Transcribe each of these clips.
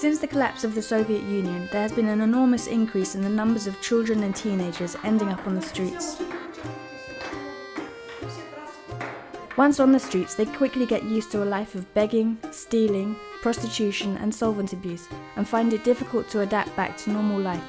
Since the collapse of the Soviet Union, there has been an enormous increase in the numbers of children and teenagers ending up on the streets. Once on the streets, they quickly get used to a life of begging, stealing, prostitution and solvent abuse, and find it difficult to adapt back to normal life.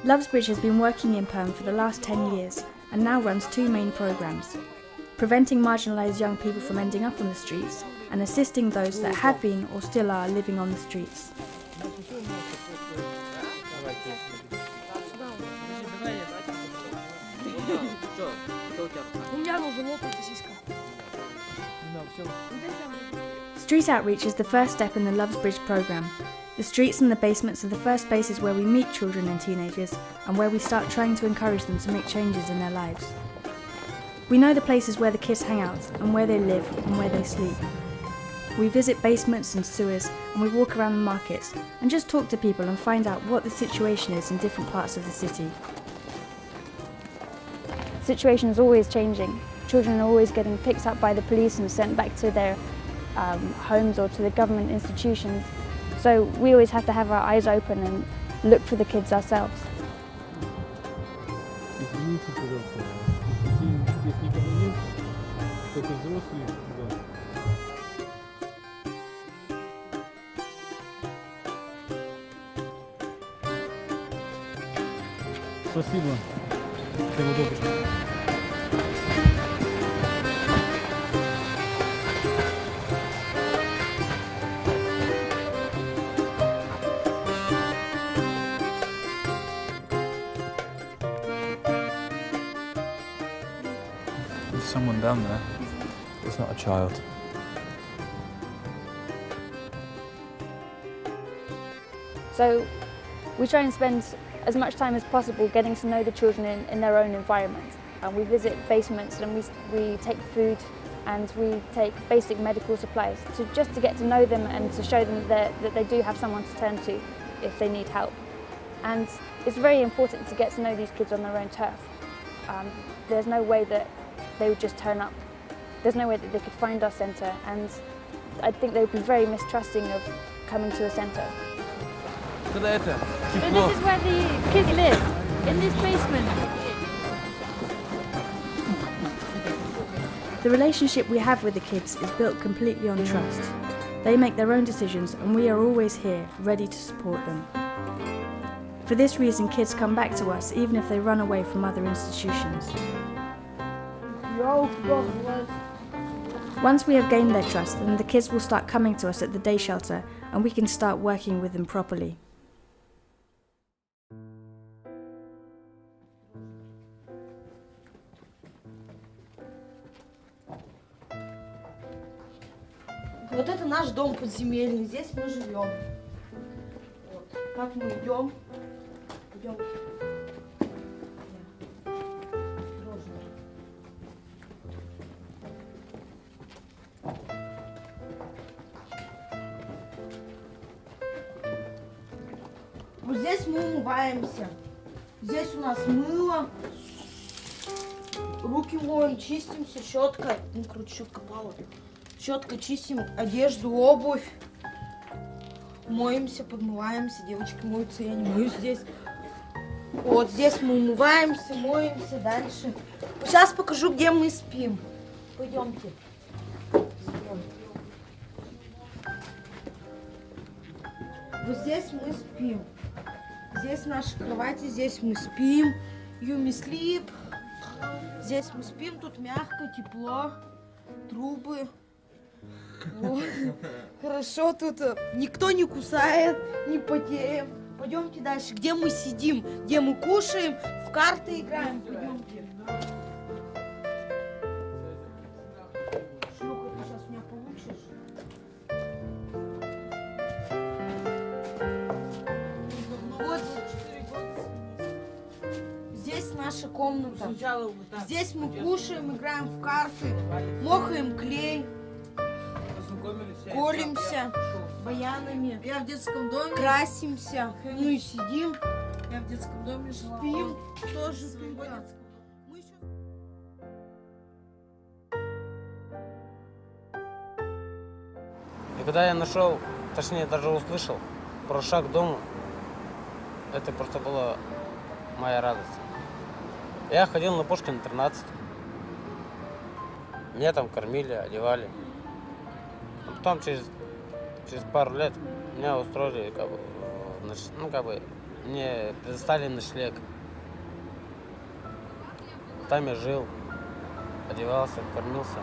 Lovesbridge has been working in Perm for the last 10 years and now runs two main programs: preventing marginalised young people from ending up on the streets and assisting those that have been or still are living on the streets. Street outreach is the first step in the Lovesbridge programme. The streets and the basements are the first spaces where we meet children and teenagers and where we start trying to encourage them to make changes in their lives. We know the places where the kids hang out and where they live and where they sleep. We visit basements and sewers, and we walk around the markets and just talk to people and find out what the situation is in different parts of the city. The situation is always changing. Children are always getting picked up by the police and sent back to their homes or to the government institutions. So we always have to have our eyes open and look for the kids ourselves. Спасибо. Всего доброго. There's someone down there. It's not a child. So we try and spend as much time as possible getting to know the children in their own environment. We visit basements and we take food and we take basic medical supplies just to get to know them and to show them that they do have someone to turn to if they need help. And it's very important to get to know these kids on their own turf. There's no way that they would just turn up. There's no way that they could find our centre, and I think they would be very mistrusting of coming to a centre. So this is where the kids live, in this basement. The relationship we have with the kids is built completely on trust. They make their own decisions and we are always here, ready to support them. For this reason, kids come back to us even if they run away from other institutions. Once we have gained their trust, then the kids will start coming to us at the day shelter and we can start working with them properly. Вот это наш дом подземельный, здесь мы живем. Вот. Как мы идем? Идем. Осторожно. Вот здесь мы умываемся. Здесь у нас мыло. Руки моем, чистимся, щетка. Ну, короче, щетка пала. Щеткой чистим одежду, обувь. Моемся, подмываемся. Девочки моются, я не моюсь здесь. Вот здесь мы умываемся, моемся дальше. Сейчас покажу, где мы спим. Пойдемте. Вот здесь мы спим. Здесь наши кровати, здесь мы спим. Юми слип. Здесь мы спим, тут мягко, тепло. Трубы. Вот. Хорошо, тут никто не кусает, не потеем. Пойдемте дальше. Где мы сидим, где мы кушаем, в карты играем. Пойдемте. Шлюха, ты сейчас меня получишь. Вот. Здесь наша комната. Здесь мы кушаем, играем в карты, мохаем клей. Колемся баянами. Я в детском доме. Красимся. Ну и сидим. Я в детском доме жила. Спим. Тоже спим. Да. Мы еще... И когда я нашел точнее, даже услышал про шаг к дому, это просто была моя радость. Я ходил на Пушкина 13. Меня там кормили, одевали. А потом через пару лет меня устроили, мне предоставили ночлег. Там я жил, одевался, кормился.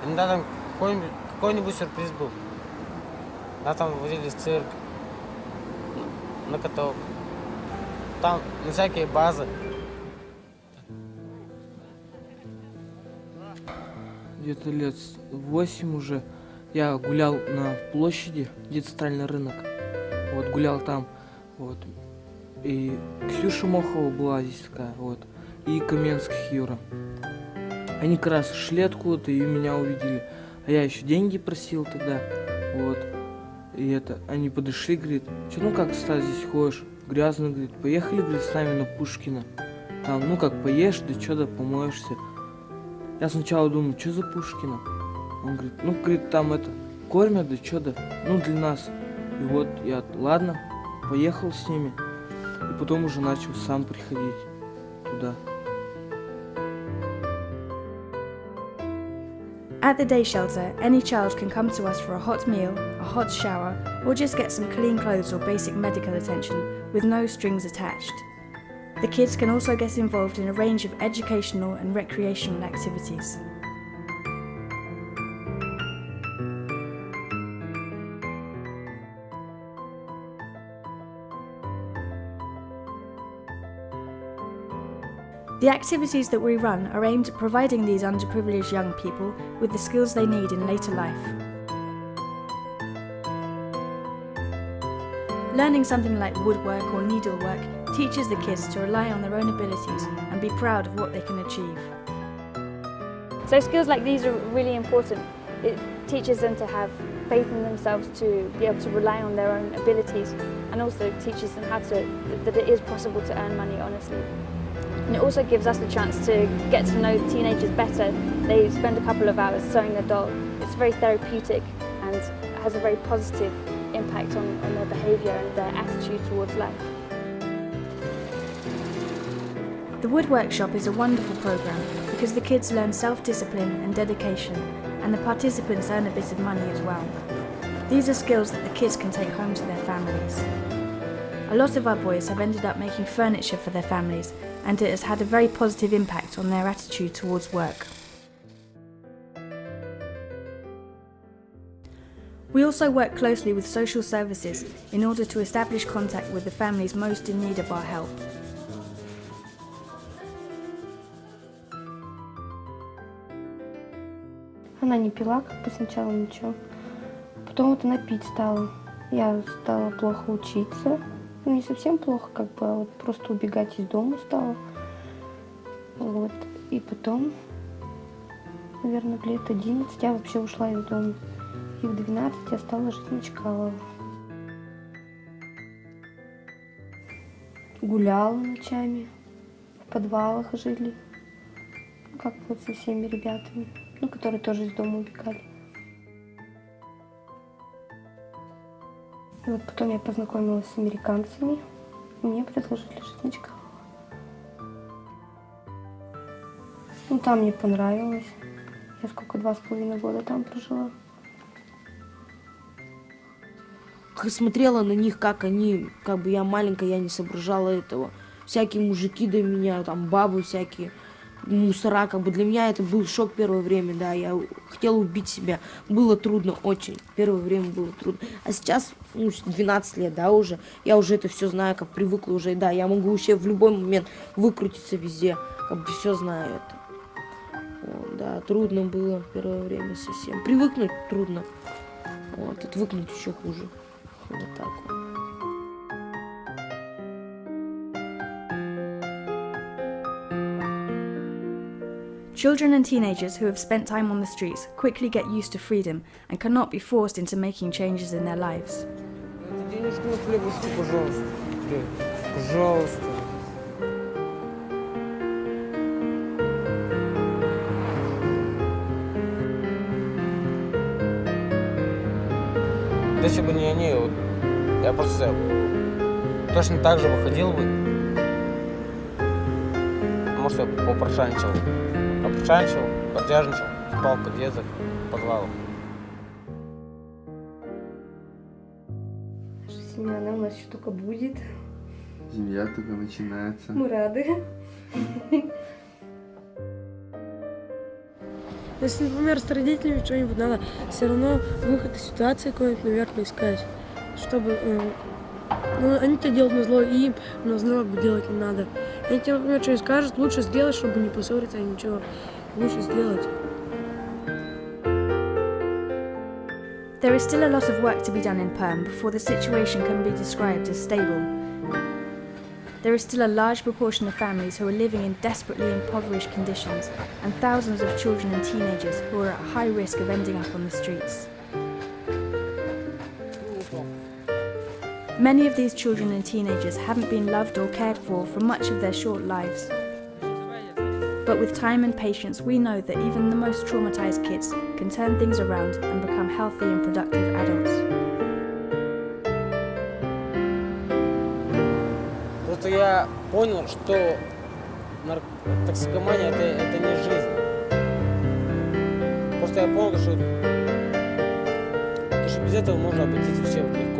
Иногда там какой-нибудь сюрприз был. Нас там возили в цирк, на каток. Там на всякие базы. Где-то лет 8 уже я гулял на площади, где центральный рынок. Вот, гулял там, вот. И Ксюша Мохова была здесь такая, вот. И Каменских Юра. Они как раз шли откуда-то и меня увидели. А я еще деньги просил тогда, вот. И они подошли, говорит, что, ну как, Стас, здесь ходишь? Грязно, говорит, поехали, говорит, с нами на Пушкина. Там, ну как, поешь, да что, да помоешься. Я сначала думаю, что за Пушкина? Он говорит, ну, говорит, там кормят, да что, да, ну, для нас. И вот я, ладно, поехал с ними. И потом уже начал сам приходить туда. At the day shelter, any child can come to us for a hot meal, a hot shower, or just get some clean clothes or basic medical attention with no strings attached. The kids can also get involved in a range of educational and recreational activities. The activities that we run are aimed at providing these underprivileged young people with the skills they need in later life. Learning something like woodwork or needlework teaches the kids to rely on their own abilities and be proud of what they can achieve. So skills like these are really important. It teaches them to have faith in themselves, to be able to rely on their own abilities, and also teaches them that it is possible to earn money honestly. And it also gives us the chance to get to know teenagers better. They spend a couple of hours sewing a doll. It's very therapeutic and has a very positive impact on their behaviour and their attitude towards life. The Wood Workshop is a wonderful programme because the kids learn self-discipline and dedication, and the participants earn a bit of money as well. These are skills that the kids can take home to their families. A lot of our boys have ended up making furniture for their families, and it has had a very positive impact on their attitude towards work. We also work closely with social services in order to establish contact with the families most in need of our help. Она не пила как бы сначала ничего, потом вот она пить стала. Я стала плохо учиться, ну не совсем плохо, как бы, а вот просто убегать из дома стала. Вот, и потом, наверное, лет 11 я вообще ушла из дома. И в 12 я стала жить на Чкалова. Гуляла ночами, в подвалах жили, как вот со всеми ребятами, ну, которые тоже из дома убегали. И вот потом я познакомилась с американцами, и мне предложили жить на Чкалова. Ну, там мне понравилось. Я сколько, 2,5 года там прожила. Смотрела на них, как они, как бы я маленькая, я не соображала этого. Всякие мужики до меня, там бабы всякие, мусора, как бы для меня это был шок первое время, да, я хотела убить себя. Было трудно очень, первое время было трудно. А сейчас, 12 лет, да, уже, я уже это все знаю, как привыкла уже, да, я могу вообще в любой момент выкрутиться везде, как бы все знаю это. Вот, да, трудно было первое время совсем. Привыкнуть трудно, вот, отвыкнуть еще хуже. Вот так вот. Children and teenagers who have spent time on the streets quickly get used to freedom and cannot be forced into making changes in their lives. Денежку на хлебушку, пожалуйста. Пожалуйста. если бы не они, вот, я просто точно так же выходил бы. Может, я попрошайничал. Попрошайничал, поддержничал, спал в подъездах, в подвалах. Наша семья, она у нас еще только будет. Семья только начинается. Мы рады. Если, например, с родителями что-нибудь надо, все равно выход из ситуации какой-нибудь, наверное, искать, чтобы... ну, они-то делают назло им, но назло делать не надо. Они тебе, например, что-нибудь скажут, лучше сделать, чтобы не поссориться, ничего. Лучше сделать. There is still a lot of work to be done in Perm before the situation can be described as stable. There is still a large proportion of families who are living in desperately impoverished conditions, and thousands of children and teenagers who are at high risk of ending up on the streets. Many of these children and teenagers haven't been loved or cared for much of their short lives. But with time and patience, we know that even the most traumatized kids can turn things around and become healthy and productive adults. Просто я понял, что токсикомания это не жизнь. Просто я понял, что без этого можно обойтись вообще легко.